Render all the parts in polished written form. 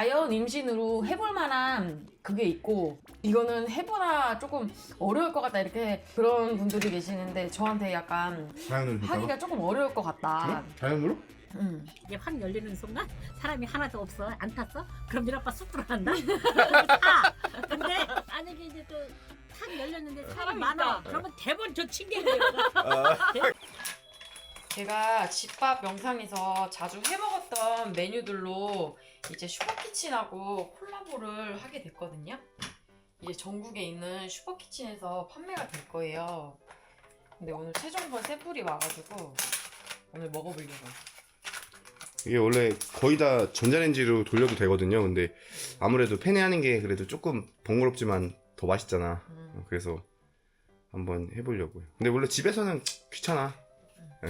자연 임신으로 해볼 만한 그게 있고, 이거는 해보다 조금 어려울 것 같다 이렇게 그런 분들이 계시는데, 저한테 약간 자연으로 하기가 조금 어려울 것 같다. 자연으로? 이게 확 열리는 순간 사람이 하나도 없어. 안 탔어? 그럼 네 아빠 쑥 들어간다. 타. 근데 만약에 이제 또 탁 열렸는데 사람이 많아. 그러면 대본 저 칭겨요. 제가 집밥 영상에서 자주 해먹었던 메뉴들로 이제 슈퍼키친하고 콜라보를 하게 됐거든요. 이제 전국에 있는 슈퍼키친에서 판매가 될 거예요. 근데 오늘 최종본 샘플이 와가지고 오늘 먹어보려고요. 이게 원래 거의 다 전자레인지로 돌려도 되거든요. 근데 아무래도 팬에 하는 게 그래도 조금 번거롭지만 더 맛있잖아. 그래서 한번 해보려고요. 근데 원래 집에서는 귀찮아.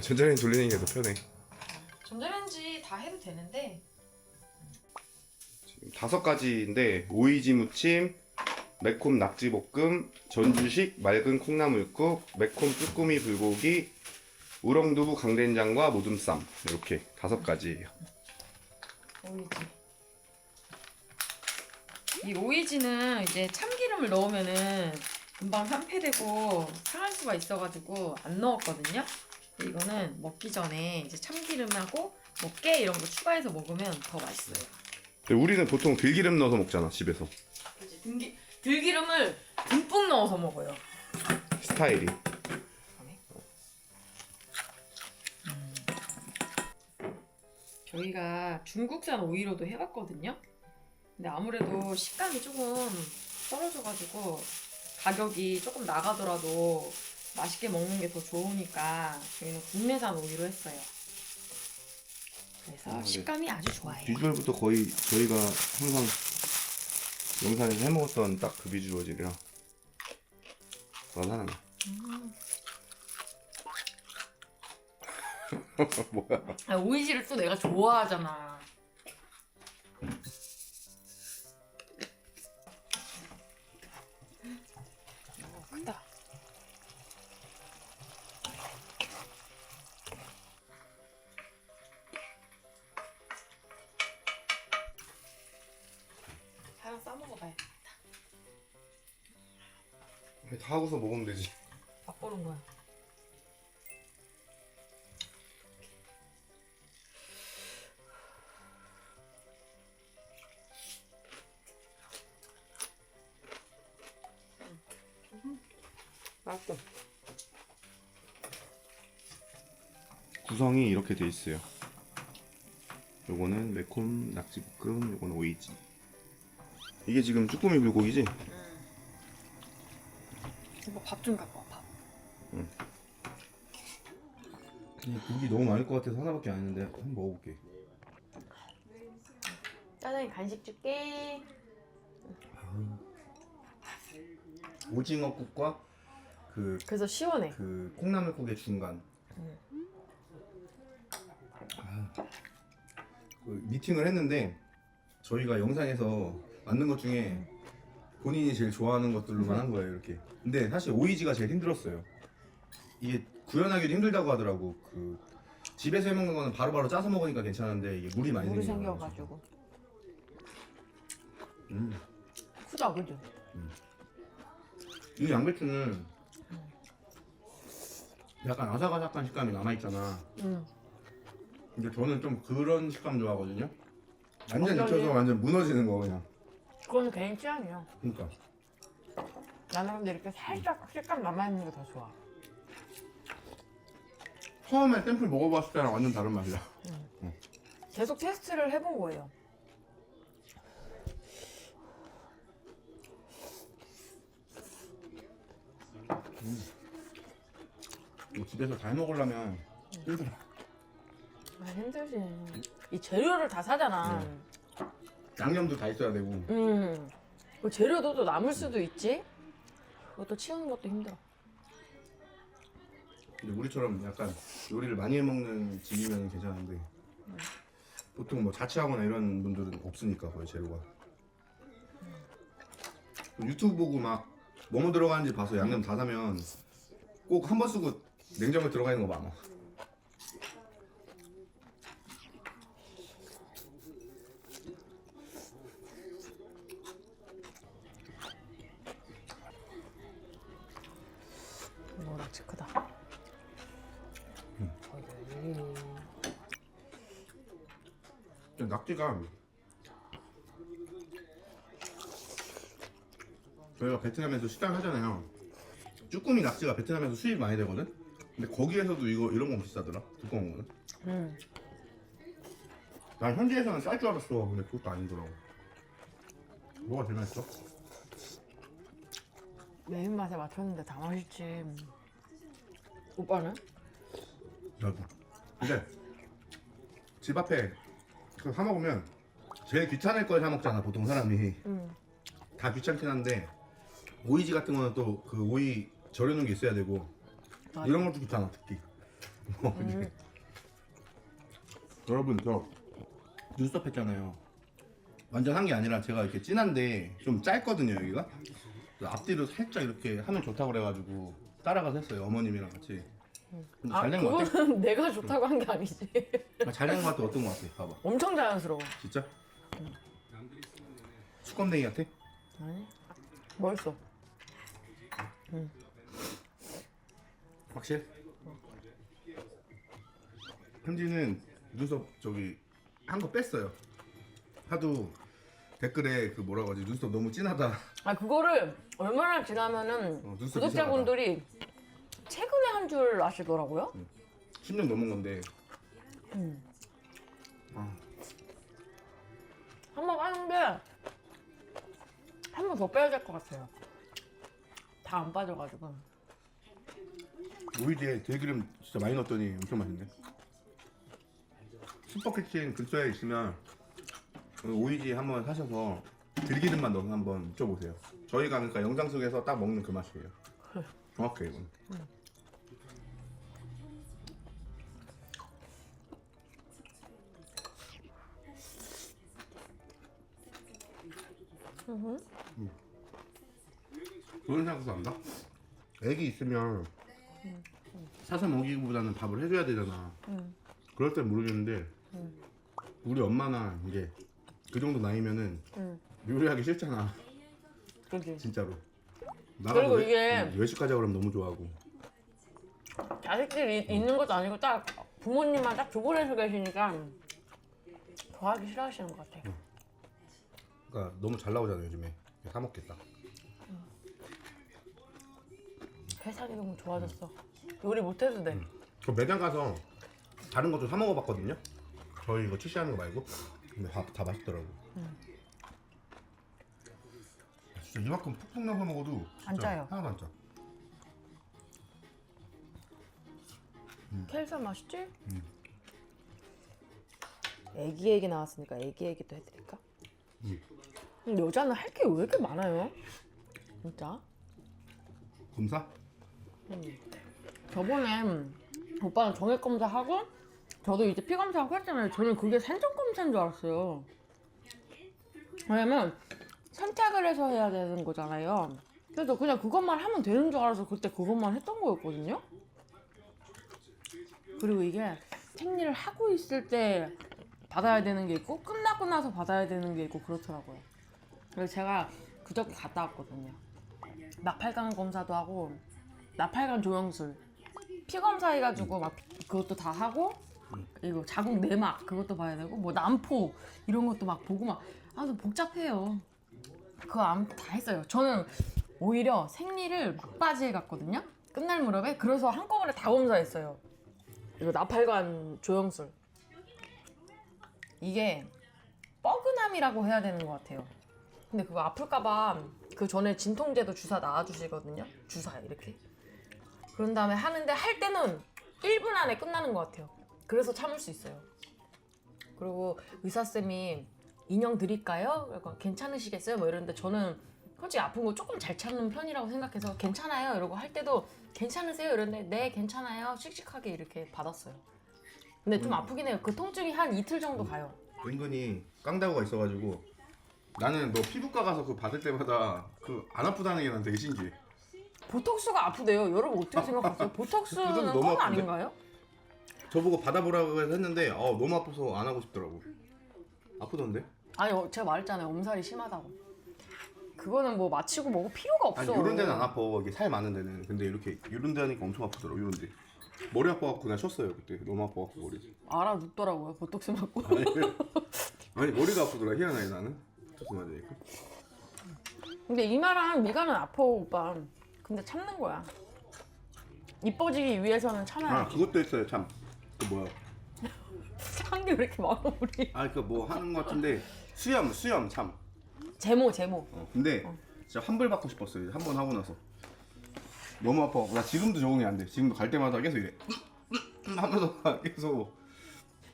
전자레인지 돌리는 게 더 편해. 전자레인지 다 해도 되는데 지금 5가지인데 오이지 무침, 매콤 낙지볶음, 전주식 맑은 콩나물국, 매콤 쭈꾸미 불고기, 우렁두부 강된장과 모둠쌈, 이렇게 5가지예요. 오이지. 이 오이지는 이제 참기름을 넣으면은 금방 산패되고 상할 수가 있어가지고 안 넣었거든요. 근데 이거는 먹기 전에 이제 참기름하고 뭐 깨 이런 거 추가해서 먹으면 더 맛있어요. 우리는 보통 들기름 넣어서 먹잖아, 집에서. 그치? 들기름을 듬뿍 넣어서 먹어요. 스타일이. 저희가 중국산 오이로도 해봤거든요. 근데 아무래도 식감이 조금 떨어져가지고 가격이 조금 나가더라도 맛있게 먹는 게 더 좋으니까 저희는 국내산 오이로 했어요. 그래서 네. 식감이 아주 좋아요. 비주얼부터 거의 저희가 항상 영상에서 해먹었던 딱 그 비주얼이라 사랑해. 뭐야? 아, 오이지를 또 내가 좋아하잖아. 크다. 하나 싸먹어봐야겠다. 다 하고서 먹으면 되지. 맛보는 거야. 맛있어. 구성이 이렇게 돼 있어요. 요거는 매콤 낙지볶음, 요거는 오이지. 이게 지금 쭈꾸미 불고기지? 이거 밥 좀 갖고 와, 밥. 이 고기 너무 많을 것 같아서 하나밖에 안 했는데 한번 먹어볼게. 짜장이 간식 줄게. 오징어국과 그래서 시원해. 그 콩나물국의 중간. 그 미팅을 했는데 저희가 영상에서 만든 것 중에 본인이 제일 좋아하는 것들로만 한 거예요, 이렇게. 근데 사실 오이지가 제일 힘들었어요. 이게 구현하기도 힘들다고 하더라고. 그 집에서 해 먹는 거는 바로바로 짜서 먹으니까 괜찮은데 이게 물이 많이 물이 생겨가지고. 생겨가지고. 크다, 그죠? 이 양배추는 약간 아삭아삭한 식감이 남아있잖아. 근데 저는 좀 그런 식감 좋아하거든요. 완전 완전히? 익혀서 완전 무너지는 거 그냥. 그거는 개인 취향이야. 그러니까. 나는 근데 이렇게 살짝 식감 남아있는 게 더 좋아. 처음에 샘플 먹어봤을 때랑 완전 다른 맛이야. 계속 테스트를 해본 거예요. 뭐 집에서 다 해먹으려면 힘들어. 아, 힘들지. 이 재료를 다 사잖아. 양념도 다 있어야 되고. 그 재료도 또 남을 수도 있지. 그것도 치우는 것도 힘들어. 근데 우리처럼 약간 요리를 많이 해먹는 집이면 괜찮은데 보통 뭐 자취하거나 이런 분들은 없으니까 거의 재료가. 유튜브 보고 막 뭐뭐 들어가는지 봐서 양념 다 사면 꼭 한 번 쓰고 냉장고에 들어가 있는 거 많아. 크다. 낙지가 저희가 베트남에서 식당 하잖아요. 쭈꾸미 낙지가 베트남에서 수입 많이 되거든. 근데 거기에서도 이런 건 비싸더라. 두꺼운 거는. 난 현지에서는 쌀 줄 알았어. 근데 그것도 아니더라고. 뭐가 제일 맛있어? 내 입맛에 맞췄는데 다 맛있지. 오빠는? 나도. 근데 집 앞에 그거 사 먹으면 제일 귀찮을 걸 사 먹잖아 보통 사람이. 다 귀찮긴 한데 오이지 같은 거는 또 그 오이 절여놓은 게 있어야 되고 맞아. 이런 것도 귀찮아 특히. 여러분 저 눈썹 했잖아요. 완전 한 게 아니라 제가 이렇게 진한데 좀 짧거든요 여기가. 그래서 앞뒤로 살짝 이렇게 하면 좋다고 그래가지고 따라가서 했어요 어머님이랑 같이. 근데 잘 된 거 같아? 그거는 내가 좋다고 한 게 아니지. 잘 된 거 같아. 어떤 거 같아? 봐봐. 엄청 자연스러워. 진짜? 수검댕이 같아? 아니, 멋있어. 확실? 현지는 눈썹 저기 한 거 뺐어요. 하도 댓글에 그 뭐라고 하지 눈썹 너무 진하다. 아, 그거를 얼마나 지나면은 눈썹이 구독자분들이 최근에 한 줄 아시더라고요. 10년 넘은 건데. 아, 한 번 하는데 한 번 더 빼야 될 것 같아요. 다 안 빠져가지고. 오이지에 들기름 진짜 많이 넣었더니 엄청 맛있네. 슈퍼키친 근처에 있으면 그 오이지 한번 사셔서 들기름만 넣어서 한번 쪄보세요. 저희가 그러니까 영상 속에서 딱 먹는 그 맛이에요. 정확해 이건. 그런 생각도 안 나? 애기 있으면 사서 먹이기보다는 밥을 해줘야 되잖아. 그럴 땐 모르겠는데 우리 엄마나 이제 그 정도 나이면은 요리하기 싫잖아. 그지. 진짜로. 그리고 이게 외식하자 그러면 너무 좋아하고. 자식들이 있는 것도 아니고 딱 부모님만 딱 두 분이서 계시니까 더 하기 싫어하시는 것 같아요. 그러니까 너무 잘 나오잖아 요즘에. 사 먹겠다. 세상이 너무 좋아졌어. 요리 못해도 돼. 그 매장 가서 다른 것도 사 먹어봤거든요. 저희 이거 출시하는 거 말고. 근데 다 맛있더라고. 진짜 이만큼 푹푹 넣어서 먹어도 안 진짜 짜요. 하나도 안 짜. 켈사 맛있지? 애기 얘기 나왔으니까 애기 얘기도 해드릴까? 근데 여자는 할 게 왜 이렇게 많아요? 진짜? 검사? 저번에 오빠는 정액 검사하고 저도 이제 피 검사하고 했잖아요. 저는 그게 산전 검사인 줄 알았어요. 왜냐면 선착을 해서 해야 되는 거잖아요. 그래서 그냥 그것만 하면 되는 줄 알아서 그때 그것만 했던 거였거든요. 그리고 이게 생리를 하고 있을 때 받아야 되는 게 있고 끝나고 나서 받아야 되는 게 있고 그렇더라고요. 그래서 제가 그저께 갔다 왔거든요. 나팔관 검사도 하고 나팔관 조영술 피 검사해가지고 막 그것도 다 하고 이거 자궁 내막 그것도 봐야 되고 뭐 난포 이런 것도 막 보고 막 아주 복잡해요. 그거 다 했어요. 저는 오히려 생리를 막바지에 갔거든요. 끝날 무렵에. 그래서 한꺼번에 다 검사했어요. 이거 나팔관 조영술 이게 뻐근함이라고 해야 되는 것 같아요. 근데 그거 아플까봐 그 전에 진통제도 주사 놔주시거든요. 주사 이렇게. 그런 다음에 하는데 할 때는 1분 안에 끝나는 것 같아요. 그래서 참을 수 있어요. 그리고 의사쌤이 인형 드릴까요? 그러니까 괜찮으시겠어요? 뭐 이러는데 저는 솔직히 아픈 거 조금 잘 참는 편이라고 생각해서 괜찮아요 이러고 할 때도 괜찮으세요? 이러는데 네 괜찮아요 씩씩하게 이렇게 받았어요. 근데 좀 아프긴 해요. 그 통증이 한 이틀 정도 가요. 은근히 깡다구가 있어가지고 나는 너 피부과 가서 그거 받을 때마다 그 안 아프다는 게 난 되게 신기해. 보톡스가 아프대요. 여러분 어떻게 생각하세요? 보톡스는 그건 너무 껌 아픈데? 아닌가요? 저보고 받아보라고 해서 했는데 너무 아파서 안 하고 싶더라고. 아프던데? 아니 제가 말했잖아요. 엄살이 심하다고. 그거는 뭐 마치고 먹을 필요가 없어. 아니 이런 데는 안 아파. 이게 살 많은 데는. 근데 이렇게 이런 데 하니까 엄청 아프더라고. 이런 데. 머리 아파갖고 그냥 쉬었어요 그때. 너무 아파갖고 머리. 알아눕더라고요. 보톡스 맞고. 아니 머리가 아프더라. 희한하게 나는. 무슨 말이니까. 근데 이마랑 미간은 아파 오빠. 근데 참는 거야. 이뻐지기 위해서는 참아야 아 돼. 그것도 있어요 참. 그 뭐야. 참기 왜 이렇게 많아 우리. 아 그 뭐 하는 거 같은데 수염 참. 제모. 근데 진짜 환불 받고 싶었어요. 한 번 하고 나서 너무 아파. 나 지금도 적응이 안 돼. 지금도 갈 때마다 계속 이래. 하면서 계속.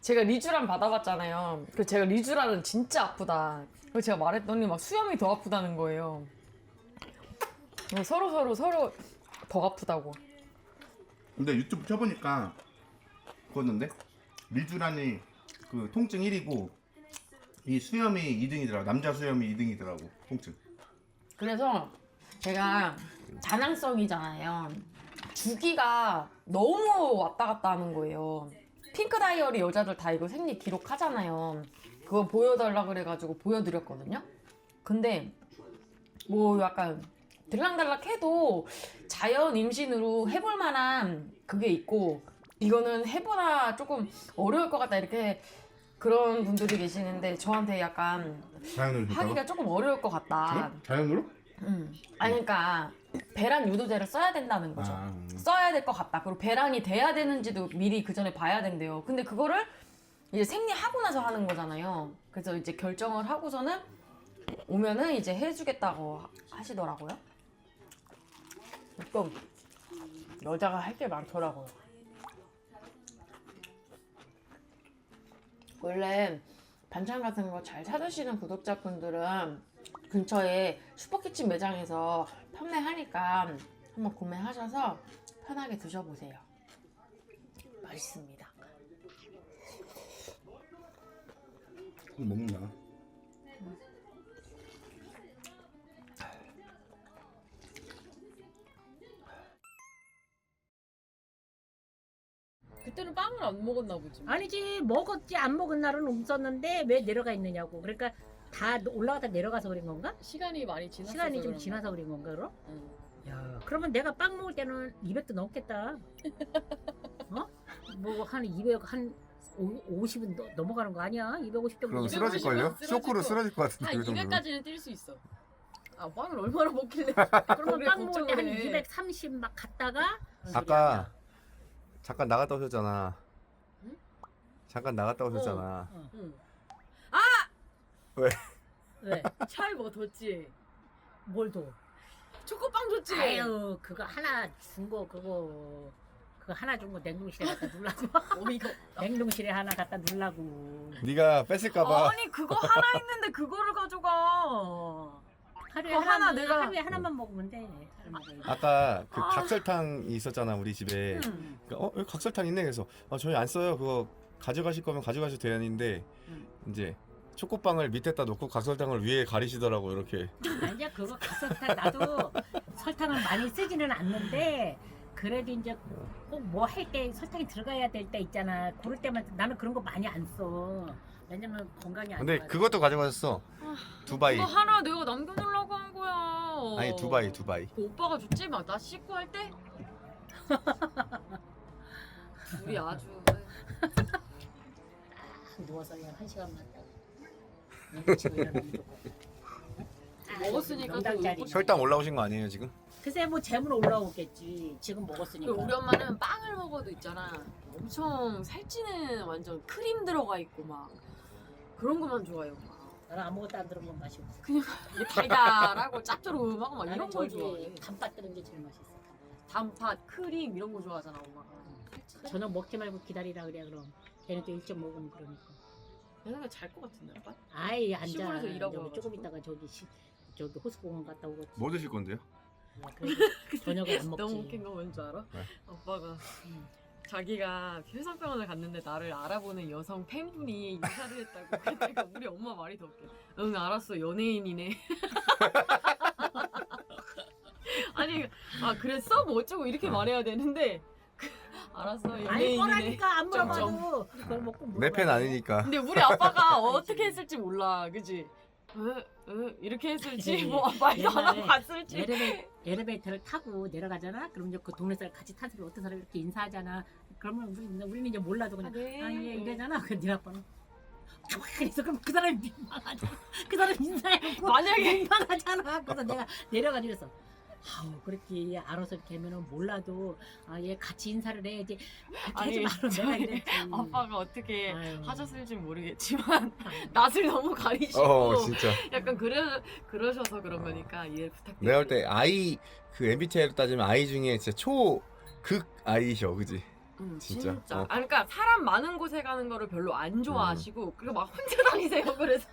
제가 리쥬란 받아봤잖아요. 그 제가 리쥬란은 진짜 아프다. 그래서 제가 말했더니 막 수염이 더 아프다는 거예요. 서로 더 아프다고. 근데 유튜브 쳐보니까 그거였는데 리쥬란이 그 통증 1위고 이 수염이 2등이더라고. 남자 수염이 2등이더라고. 통증. 그래서 제가 다낭성이잖아요. 주기가 너무 왔다 갔다 하는 거예요. 핑크 다이어리 여자들 다 이거 생리 기록하잖아요. 그거 보여달라 그래가지고 보여드렸거든요. 근데 뭐 약간 들락달락 해도 자연 임신으로 해볼 만한 그게 있고 이거는 해보나 조금 어려울 것 같다 이렇게 그런 분들이 계시는데 저한테 약간 자연으로 하기가 조금 어려울 것 같다. 그래? 자연으로? 아니 그러니까 배란 유도제를 써야 된다는 거죠. 써야 될 것 같다. 그리고 배란이 돼야 되는지도 미리 그 전에 봐야 된대요. 근데 그거를 이제 생리하고 나서 하는 거잖아요. 그래서 이제 결정을 하고서는 오면은 이제 해주겠다고 하시더라고요. 또 여자가 할 게 많더라고요. 원래 반찬 같은 거 잘 찾으시는 구독자분들은 근처에 슈퍼키친 매장에서 판매하니까 한번 구매하셔서 편하게 드셔보세요. 맛있습니다. 먹는다. 그때는 빵을 안 먹었나 보지. 아니지 먹었지 안 먹은 날은 없었는데 왜 내려가 있느냐고. 그러니까 다 올라가다 내려가서 그런 건가? 시간이 많이 지나서 시간이 좀 지나서 그런 건가 그럼? 응. 야 그러면 내가 빵 먹을 때는 200도 넘겠다. 어? 뭐 한 200, 한 50은 넘어가는 거 아니야? 250도 그럼 이백오십은 쓰러질걸요? 쓰러질 쇼크로 거. 쓰러질 것 같은데. 한 그 정도면. 200까지는 뛸 수 있어. 아 빵을 얼마나 먹길래? 그러면 그래, 빵 먹을 때 한 걱정을 해. 230 막 갔다가 아까 잠깐 나갔다 오셨잖아. 응? 잠깐 나갔다 오셨잖아. 응. 왜? 차에 뭐 뒀지? 뭘 줘? 초코빵 줬지? 아유 그거 하나 준 거 그거 하나 준 거 냉동실에 갖다 놓으려고. 어이가 냉동실에 하나 갖다 놓으려고. 네가 뺏을까봐. 아니 그거 하나 있는데 그거를 가져가. 하루에 그거 하나 내가- 하루에 하나만 먹으면 돼. 잘 먹어야지. 아까 그 각설탕이 있었잖아 우리 집에. 응. 여기 각설탕 있네. 그래서 저희 안 써요. 그거 가져가실 거면 가져가셔도 되는데 이제 초코빵을 밑에다 놓고 각설탕을 위에 가리시더라고 이렇게. 아니야 그거 설탕 나도 설탕을 많이 쓰지는 않는데 그래도 이제 꼭 뭐 할 때 설탕이 들어가야 될 때 있잖아. 그럴 때만 나는 그런 거 많이 안 써. 왜냐면 건강이 안 근데 좋아. 그것도 가져가셨어. 두바이. 그거 하나 내가 남겨놓으려고 한 거야. 아니 두바이. 그 오빠가 줬지? 막 나 씻고 할 때? 우리 아주 누워서 그냥 1시간만 냉동치고 이러면 좋고. 먹었으니까 또 명당짜리. 먹고 혈당 올라오신 거 아니에요 지금? 글쎄 뭐 재물 올라오겠지. 지금 먹었으니까. 우리 엄마는 빵을 먹어도 있잖아 엄청 살찌는 완전 크림 들어가 있고 막 그런 것만 좋아해요 엄마. 나는 아무것도 안 들어본 맛이 없어. 이게 달달하고 짭조름하고 막 이런 나는 걸 저기 좋아해. 단팥 들은 게 제일 맛있어. 단팥, 크림 이런 거 좋아하잖아 엄마가. 저녁 먹지 말고 기다리라 그래 그럼. 걔는 또 일찍 먹으면 그러니까. 내가 잘것 같은데 아빠? 아이 앉아. 시골에서 일하고 저기 조금 와가지고. 있다가 저기 호수공원 갔다 오겠지. 뭐 드실 건데요? 그래도 저녁을 안 먹지. 너무 웃긴 거 뭔 줄 알아? 네. 오빠가 응. 자기가 효성병원을 갔는데 나를 알아보는 여성 팬분이 인사를 했다고. 그러니까 우리 엄마 말이 더 웃겨. 응 알았어 연예인이네. 아니 그랬어? 뭐 어쩌고 이렇게 말해야 되는데 알았어 아니 연예인이네. 뻔하니까 안 점점. 물어봐도 그걸 먹고 내 팬 아니니까. 근데 우리 아빠가 어떻게 했을지 몰라 그지? 이렇게 했을지 뭐 말도 안 하고 옛날에 갔을지. 엘리베이터를 타고 내려가잖아. 그럼 이제 그 동네 사람 같이 탄 사람 어떤 사람이 이렇게 인사하잖아. 그러면 우리는 이제 몰라도 그냥 네. 예 이러잖아. 그 네 아빠는 그래서 그럼 그 사람이 민망하잖아. 그 사람 인사해놓고 만약에 민망하잖아. 그래서 내가 내려가지고 그랬어. 아우 그렇게 알아서 이렇게 하면은 몰라도 얘 같이 인사를 해야지. 아니, 하지 말아 내가 이랬지. 아빠가 어떻게 아유. 하셨을지 모르겠지만 낯을 너무 가리시고 진짜. 약간 그러셔서 그런 거니까 이해 부탁드립니다. 내가 볼 때 아이 그 MBTI로 따지면 아이 중에 진짜 초극 아이셔, 그지? 진짜. 진짜. 그러니까 사람 많은 곳에 가는 거를 별로 안 좋아하시고 그리고 막 혼자 다니세요. 그래서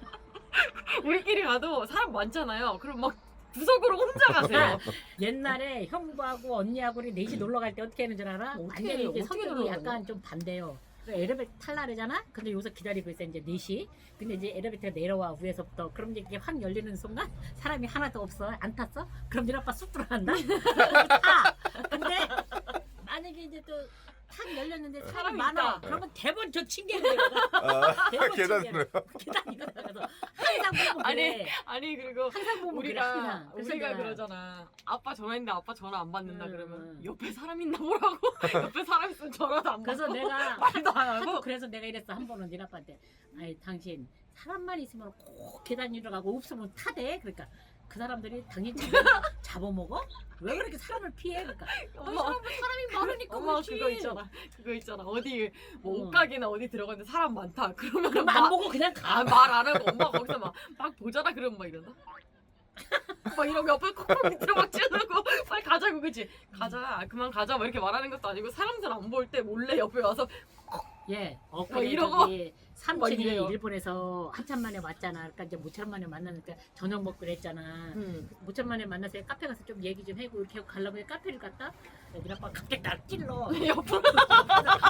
우리끼리 가도 사람 많잖아요. 그럼 막 구석으로 혼자 가세요. 옛날에 형부하고 언니하고 우리 넷이 놀러 갈 때 어떻게 하는 줄 알아? 어떻게 완전히 해요? 이제 어떻게 성격이 놀러 약간 가냐? 좀 반대요. 엘리베이터 탈라래잖아? 근데 여기서 기다리고 있어 이제 넷이. 근데 이제 엘리베이터가 내려와 위에서부터. 그럼 이제 이게 확 열리는 순간 사람이 하나도 없어. 안 탔어? 그럼 네 아빠 쑥 들어간다. 타. 근데 만약에 이제 또 탁 열렸는데 사람이 사람이 많아. 있다. 그러면 대본 저 층계로 내려가. 대본 계단으로요? 계단으로 내려가서 항상 보면 그래. 아니 그리고 항상 보면 그래. 우리가 항상. 그래서 내가 그러잖아. 아빠 전화했는데 아빠 전화 안 받는다 그러면 음. 옆에 사람 있나 보라고. 옆에 사람 있으면 전화도 안 그래서 받고 내가 말도 안 하고. 하도 그래서 내가 이랬어 한 번은 네 아빠한테 아니 당신 사람만 있으면 꼭 계단 위로 가고 없으면 타대. 그러니까 그 사람들이 당신 잡아먹어? 왜 그렇게 사람을 피해? 그러니까 엄마, 사람이 많으니까 엄마 그렇지. 그거 있잖아. 어디 뭐 응. 옷가게나 어디 들어갔는데 사람 많다. 그러면 그럼 안 보고 그냥 가. 말 안 하고 엄마 거기서 막 보잖아. 그러면 막 이러나? 막 이러고 옆에 콕콕 밑으로 막 찌르고 빨리 가자고 그치? 가자 그만 가자 막 이렇게 말하는 것도 아니고 사람들 안 볼 때 몰래 옆에 와서 예, 막 엊그제 이러고 저기 막 삼촌이 이래요. 일본에서 한참 만에 왔잖아. 그러니까 이제 모처럼 만에 만나니까 저녁 먹고 그랬잖아. 모처럼 만에 만나서 카페 가서 좀 얘기 좀 하고 이렇게 가려고 해. 카페를 갔다. 우리 아빠 갑자기 날 찔러. 옆으로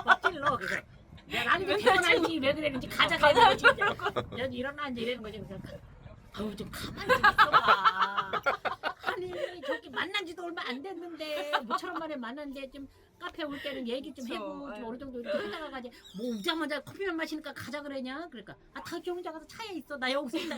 막 찔러. 그래서 야 나는 왜 일어나지 왜 그랬는지 가자 가자 진짜. 여기 일어나 이제 이러는 거지. 그래서 아우 좀 가만히 좀 있어봐. 아니 저기 만난 지도 얼마 안 됐는데 모처럼 만에 만났는데 좀 카페 올 때는 얘기 좀 그쵸. 해고 좀 아유. 어느 정도 이렇게 하다가 가지 뭐 오자마자 커피만 마시니까 가자 그러냐. 그러니까 당신 혼자 가서 차에 있어 나 여기서 있다.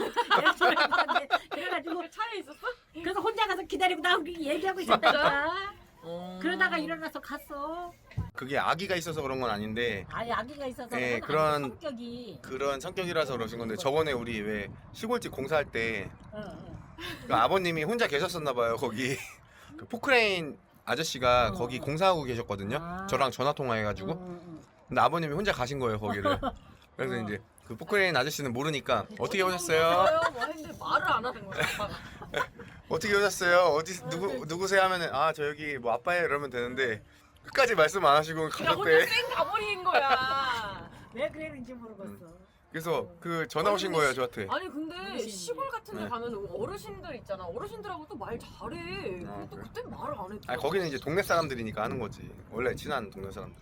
그래가지고 차에 있었어? 그래서 혼자 가서 기다리고 나 얘기하고 있었다니까. 어. 그러다가 일어나서 갔어. 그게 아기가 있어서 그런 건 아닌데 아예 아기가 있어서 예, 그런 그런- 성격이. 그런 성격이라서 그러신 건데 저번에 우리 왜 시골집 공사할 때 어. 그 아버님이 혼자 계셨었나 봐요. 거기 그 포크레인 아저씨가 거기 공사하고 계셨거든요. 아. 저랑 전화 통화해가지고 근데 아버님이 혼자 가신 거예요 거기를. 그래서 어. 이제 그 포크레인 아저씨는 모르니까 어떻게 오셨어요? 뭐 했는데 말을 안 하는 거야 아빠가. 어떻게 오셨어요? 어디 누구세요 하면은 아 저 여기 뭐 아빠예요 이러면 되는데 끝까지 말씀 안 하시고 그냥 혼자 가셨대. 쌩 가버린 거야. 왜 그랬는지 모르겠어. 그래서 그 전화 오신 거예요 저한테. 아니 근데 어르신들. 시골 같은 데 네. 가면 어르신들 있잖아. 어르신들하고 또 말 잘해. 아, 근데 또 그래? 그때 말을 안 했죠. 아니 거기는 이제 동네 사람들이니까 하는 거지. 원래 친한 동네 사람들.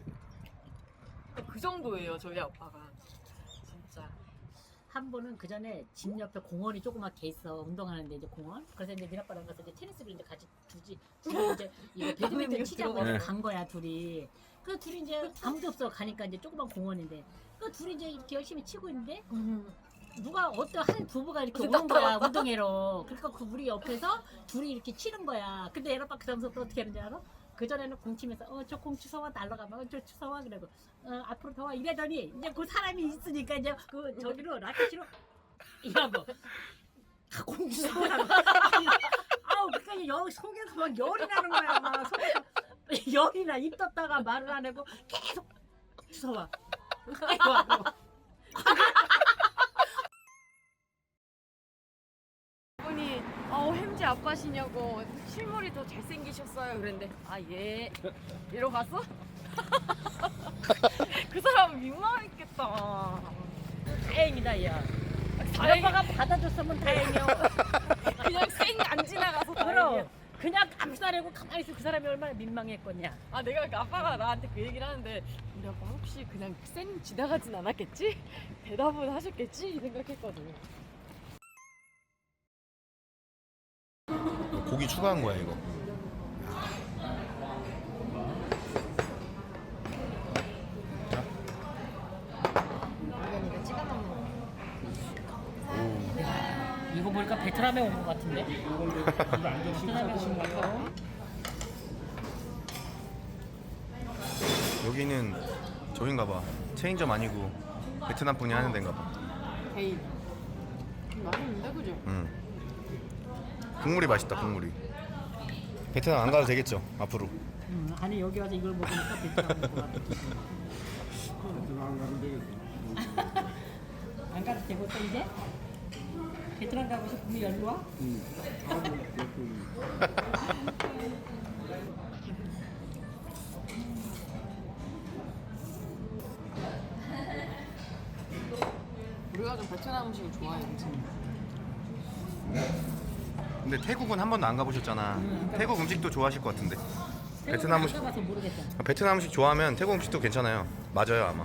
그 정도예요 저희 아빠가. 진짜. 한 번은 그 전에 집 옆에 공원이 조그맣게 있어 운동하는데 이제 공원. 그래서 이제 네 아빠랑 가서 이제 테니스를 이제 같이 둘이 이제 이거 배드민턴 치자고 네. 간 거야 둘이. 그 둘이 이제 아무도 없어 가니까 이제 조그만 공원인데 그 둘이 이제 이렇게 열심히 치고 있는데 누가 어떤 한 부부가 이렇게 무슨 오는 거야 나타났다. 운동회로. 그러니까 그 우리 옆에서 둘이 이렇게 치는 거야. 근데 얘 아빠 그 다음부터 또 어떻게 하는지 알아? 그 전에는 공 치면서 저 공 주워와 날라가면 저 주워와 그러고 앞으로 더 와 이래더니 이제 그 사람이 있으니까 이제 그 저기로 라켓으로 이러고 공 주워라고. 아우 그러니까 여기 속에서 막 열이 나는 거야. 막 속에서 열이 나. 입 떴다가 말을 안 하고 계속 주워와. 아이고. 분이 햄지 아빠시냐고 실물이 더 잘생기셨어요 그랬는데 아 예 이러고 갔어? 그 사람은 민망했겠다. 다행이다 야. 다행히 아빠가 받아줬으면 다행이야. 그냥 쌩 안 지나가서 그럼 다행이야. 그냥 감싸려고 가만히 있어 그 사람이 얼마나 민망했겠냐. 아 내가 그 아빠가 나한테 그 얘기를 하는데 우리 아빠 혹시 그냥 쌩 지나가진 않았겠지? 대답은 하셨겠지? 이 생각했거든. 고기 추가한 거야 이거. 이거 찍어 먹는 거. 이거 보니까 베트남에 온 것 같은데. 베트남에 온 것 같아요. 여기는 저긴가봐. 체인점 아니고 베트남 분이 하는 데인가봐. 개인. 맛있는데 그죠? 응. 국물이 맛있다. 국물이. 베트남 안 가도 되겠죠 앞으로. 아니 여기 와서 이걸 먹으니까 베트남 온 것 같아. 안 가도 되고 또 이제? 베트남 가고 싶으면 여기로 와? 우리가 좀 베트남 음식을 좋아해, 그치? 근데 태국은 한 번도 안 가보셨잖아. 태국 음식도 좋아하실 것 같은데. 베트남 음식 가서 모르겠다. 베트남 음식 좋아하면 태국 음식도 괜찮아요. 맞아요 아마.